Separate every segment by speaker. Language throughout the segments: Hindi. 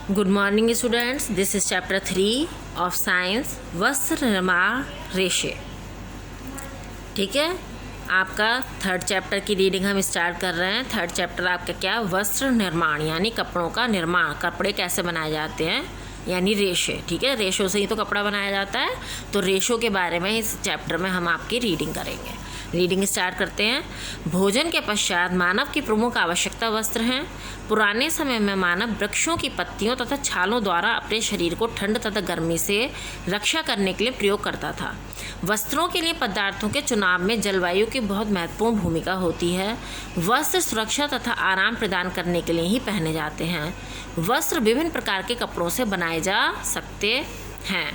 Speaker 1: Good morning students, this is chapter 3 of science, वस्त्र निर्माण रेशे। ठीक है, आपका थर्ड चैप्टर की रीडिंग हम स्टार्ट कर रहे हैं। थर्ड चैप्टर आपका क्या, वस्त्र निर्माण यानी कपड़ों का निर्माण, कपड़े कैसे बनाए जाते हैं यानी रेशे। ठीक है, रेशों से ही तो कपड़ा बनाया जाता है, तो रेशों के बारे में इस चैप्टर में हम आपकी रीडिंग करेंगे। रीडिंग स्टार्ट करते हैं। भोजन के पश्चात मानव की प्रमुख आवश्यकता वस्त्र हैं। पुराने समय में मानव वृक्षों की पत्तियों तथा छालों द्वारा अपने शरीर को ठंड तथा गर्मी से रक्षा करने के लिए प्रयोग करता था। वस्त्रों के लिए पदार्थों के चुनाव में जलवायु की बहुत महत्वपूर्ण भूमिका होती है। वस्त्र सुरक्षा तथा आराम प्रदान करने के लिए ही पहने जाते हैं। वस्त्र विभिन्न प्रकार के कपड़ों से बनाए जा सकते हैं।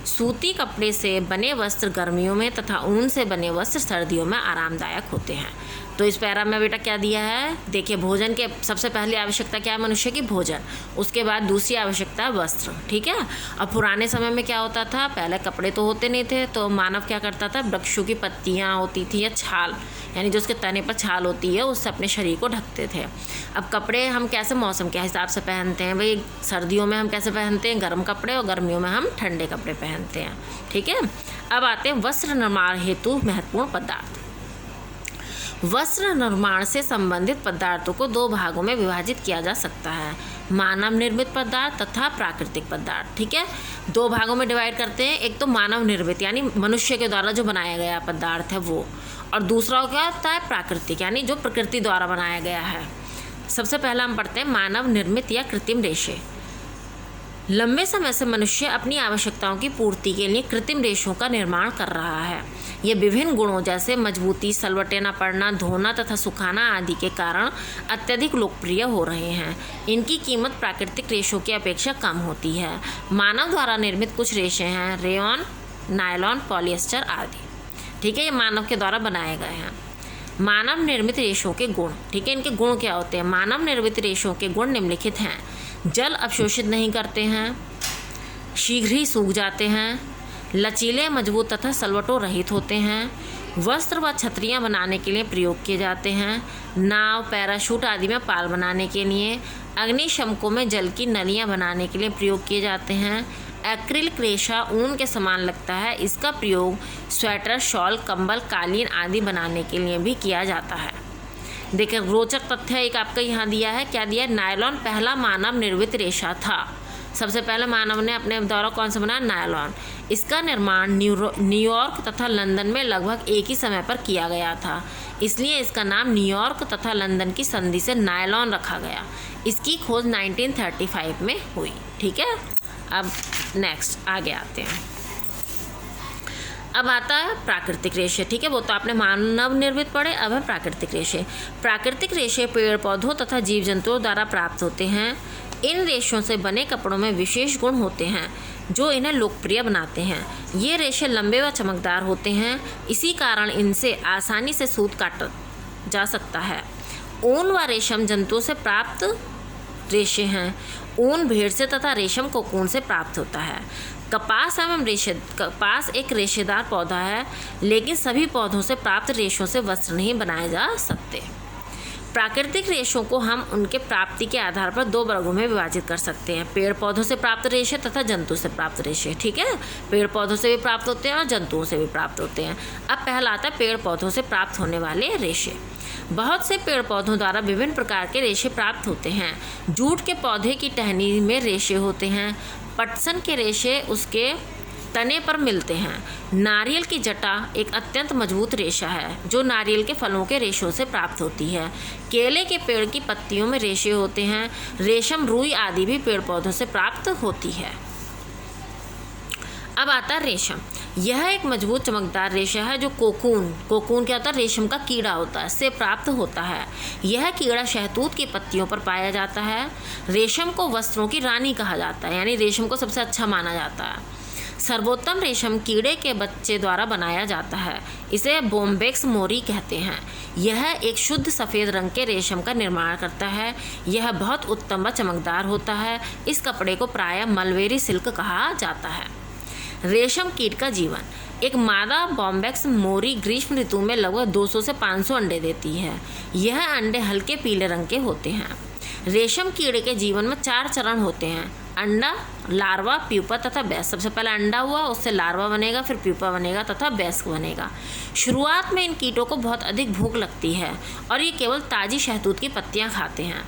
Speaker 1: सूती कपड़े से बने वस्त्र गर्मियों में तथा ऊन से बने वस्त्र सर्दियों में आरामदायक होते हैं। तो इस पैरा में बेटा क्या दिया है, देखिए भोजन के सबसे पहली आवश्यकता क्या है मनुष्य की, भोजन। उसके बाद दूसरी आवश्यकता वस्त्र। ठीक है, अब पुराने समय में क्या होता था, पहले कपड़े तो होते नहीं थे, तो मानव क्या करता था, वृक्षों की पत्तियाँ होती थी या छाल यानी जो उसके तने पर छाल होती है उससे अपने शरीर को ढकते थे। अब कपड़े हम कैसे मौसम के हिसाब से पहनते हैं भाई, सर्दियों में हम कैसे पहनते हैं, गर्म कपड़े, और गर्मियों में हम ठंडे कपड़े पहनते हैं। ठीक है, अब आते हैं वस्त्र निर्माण हेतु महत्वपूर्ण पदार्थ। वस्त्र निर्माण से संबंधित पदार्थों को दो भागों में विभाजित किया जा सकता है, मानव निर्मित पदार्थ तथा प्राकृतिक पदार्थ। ठीक है, दो भागों में डिवाइड करते हैं। एक तो मानव निर्मित यानी मनुष्य के द्वारा जो बनाया गया पदार्थ है वो, और दूसरा क्या होता है प्राकृतिक यानी जो प्रकृति द्वारा बनाया गया है। सबसे पहला हम पढ़ते हैं मानव निर्मित या कृत्रिम रेशे। लंबे समय से मनुष्य अपनी आवश्यकताओं की पूर्ति के लिए कृत्रिम रेशों का निर्माण कर रहा है। ये विभिन्न गुणों जैसे मजबूती, सलवटे न पड़ना, धोना तथा सुखाना आदि के कारण अत्यधिक लोकप्रिय हो रहे हैं। इनकी कीमत प्राकृतिक रेशों की अपेक्षा कम होती है। मानव द्वारा निर्मित कुछ रेशे हैं रेयॉन, नायलॉन, पॉलिएस्टर आदि। ठीक है, ये मानव के द्वारा बनाए गए हैं। मानव निर्मित रेशों के गुण। ठीक है, इनके गुण क्या होते हैं, मानव निर्मित रेशों के गुण निम्नलिखित हैं। जल अवशोषित नहीं करते हैं, शीघ्र ही सूख जाते हैं, लचीले, मजबूत तथा सलवटों रहित होते हैं, वस्त्र व छतरियाँ बनाने के लिए प्रयोग किए जाते हैं, नाव, पैराशूट आदि में पाल बनाने के लिए, अग्निशमकों में जल की नलियाँ बनाने के लिए प्रयोग किए जाते हैं। एक्रिलिक रेशा ऊन के समान लगता है, इसका प्रयोग स्वेटर, शॉल, कंबल, कालीन आदि बनाने के लिए भी किया जाता है। देखिए रोचक तथ्य एक आपका यहाँ दिया है, क्या दिया है, नायलॉन पहला मानव निर्मित रेशा था। सबसे पहले मानव ने अपने द्वारा कौन सा बनाया, नायलॉन। इसका निर्माण न्यूयॉर्क तथा लंदन में लगभग एक ही समय पर किया गया था, इसलिए इसका नाम न्यूयॉर्क तथा लंदन की संधि से नायलॉन रखा गया। इसकी खोज 1935 में हुई। ठीक है, अब नेक्स्ट आगे आते हैं। अब आता है प्राकृतिक रेशे। ठीक है, वो तो आपने मानव निर्मित पढ़े, अब है प्राकृतिक रेशे। प्राकृतिक रेशे पेड़ पौधों तथा जीव जंतुओं द्वारा प्राप्त होते हैं। इन रेशों से बने कपड़ों में विशेष गुण होते हैं जो इन्हें लोकप्रिय बनाते हैं। ये रेशे लंबे व चमकदार होते हैं, इसी कारण इनसे आसानी से सूत काटा जा सकता है। ऊन व रेशम जंतुओं से प्राप्त रेशे हैं। ऊन भेड़ से तथा रेशम कोकून से प्राप्त होता है। कपास एक रेशेदार पौधा है, लेकिन सभी पौधों से प्राप्त रेशों से वस्त्र नहीं बनाए जा सकते। प्राकृतिक रेशों को हम उनके प्राप्ति के आधार पर दो वर्गों में विभाजित कर सकते हैं, पेड़ पौधों से प्राप्त रेशे तथा जंतु से प्राप्त रेशे। ठीक है, पेड़ पौधों से भी प्राप्त होते हैं और जंतुओं से भी प्राप्त होते हैं। अब पहला आता है पेड़ पौधों से प्राप्त होने वाले रेशे। बहुत से पेड़ पौधों द्वारा विभिन्न प्रकार के रेशे प्राप्त होते हैं। जूट के पौधे की टहनी में रेशे होते हैं। पटसन के रेशे उसके तने पर मिलते हैं। नारियल की जटा एक अत्यंत मजबूत रेशा है जो नारियल के फलों के रेशों से प्राप्त होती है। केले के पेड़ की पत्तियों में रेशे होते हैं। रेशम, रुई आदि भी पेड़ पौधों से प्राप्त होती है। अब आता है रेशम। यह एक मजबूत चमकदार रेशा है जो कोकून क्या होता है, रेशम का कीड़ा होता है, से प्राप्त होता है। यह कीड़ा शहतूत की पत्तियों पर पाया जाता है। रेशम को वस्त्रों की रानी कहा जाता है, यानी रेशम को सबसे अच्छा माना जाता है। सर्वोत्तम रेशम कीड़े के बच्चे द्वारा बनाया जाता है, इसे बोम्बेक्स मोरी कहते हैं। यह एक शुद्ध सफ़ेद रंग के रेशम का निर्माण करता है। यह बहुत उत्तम व चमकदार होता है। इस कपड़े को प्रायः मलबेरी सिल्क कहा जाता है। रेशम कीट का जीवन। एक मादा बॉम्बेक्स मोरी ग्रीष्म ऋतु में लगभग 200 से 500 अंडे देती है। यह अंडे हल्के पीले रंग के होते हैं। रेशम कीड़े के जीवन में 4 चरण होते हैं: अंडा, लार्वा, प्यूपा तथा वयस्क। सबसे पहले अंडा हुआ, उससे लार्वा बनेगा, फिर प्यूपा बनेगा तथा वयस्क बनेगा। शुरुआत में इन कीटों को बहुत अधिक भूख लगती है और ये केवल ताज़ी शहतूत की पत्तियां खाते हैं।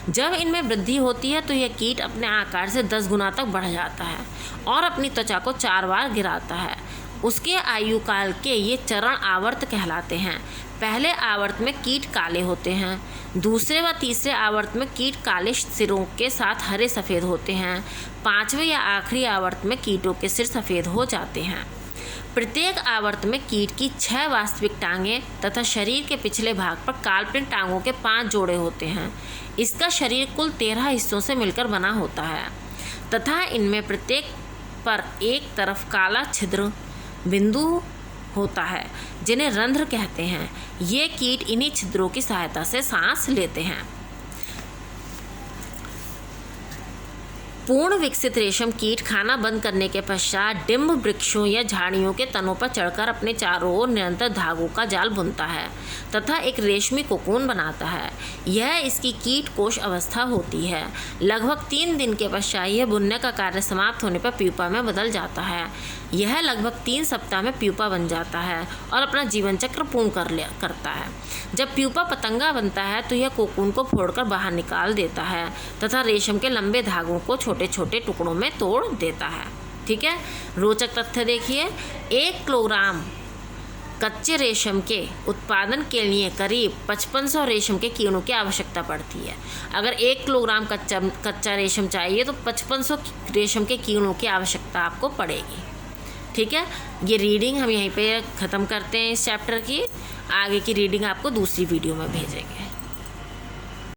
Speaker 1: जब इनमें वृद्धि होती है तो यह कीट अपने आकार से 10 गुना तक बढ़ जाता है और अपनी त्वचा को 4 बार गिराता है। उसके आयु काल के ये चरण आवर्त कहलाते हैं। पहले आवर्त में कीट काले होते हैं, दूसरे व तीसरे आवर्त में कीट काले सिरों के साथ हरे सफ़ेद होते हैं, 5वें या आखिरी आवर्त में कीटों के सिर सफ़ेद हो जाते हैं। प्रत्येक आवर्त में कीट की 6 वास्तविक टांगें तथा शरीर के पिछले भाग पर काल्पनिक टांगों के 5 जोड़े होते हैं। इसका शरीर कुल 13 हिस्सों से मिलकर बना होता है तथा इनमें प्रत्येक पर एक तरफ काला छिद्र बिंदु होता है जिन्हें रंध्र कहते हैं। ये कीट इन्हीं छिद्रों की सहायता से सांस लेते हैं। पूर्ण विकसित रेशम कीट खाना बंद करने के पश्चात डिंब वृक्षों या झाड़ियों के तनों पर चढ़कर अपने चारों ओर निरंतर धागों का जाल बुनता है तथा एक रेशमी कोकून बनाता है। यह इसकी कीट कोश अवस्था होती है। लगभग 3 दिन के पश्चात यह बुनने का कार्य समाप्त होने पर प्यूपा में बदल जाता है। यह लगभग 3 सप्ताह में प्यूपा बन जाता है और अपना जीवन चक्र पूर्ण करता है। जब प्यूपा पतंगा बनता है तो यह कोकून को फोड़कर बाहर निकाल देता है तथा रेशम के लंबे धागों को छोटे छोटे टुकड़ों में तोड़ देता है। ठीक है, रोचक तथ्य देखिए। 1 किलोग्राम कच्चे रेशम के उत्पादन के लिए करीब 5500 रेशम के कीड़ों की आवश्यकता पड़ती है। अगर 1 किलोग्राम कच्चा रेशम चाहिए तो 5500 रेशम के कीड़ों की आवश्यकता आपको पड़ेगी। ठीक है, ये रीडिंग हम यहीं पे ख़त्म करते हैं इस चैप्टर की। आगे की रीडिंग आपको दूसरी वीडियो में भेजेंगे।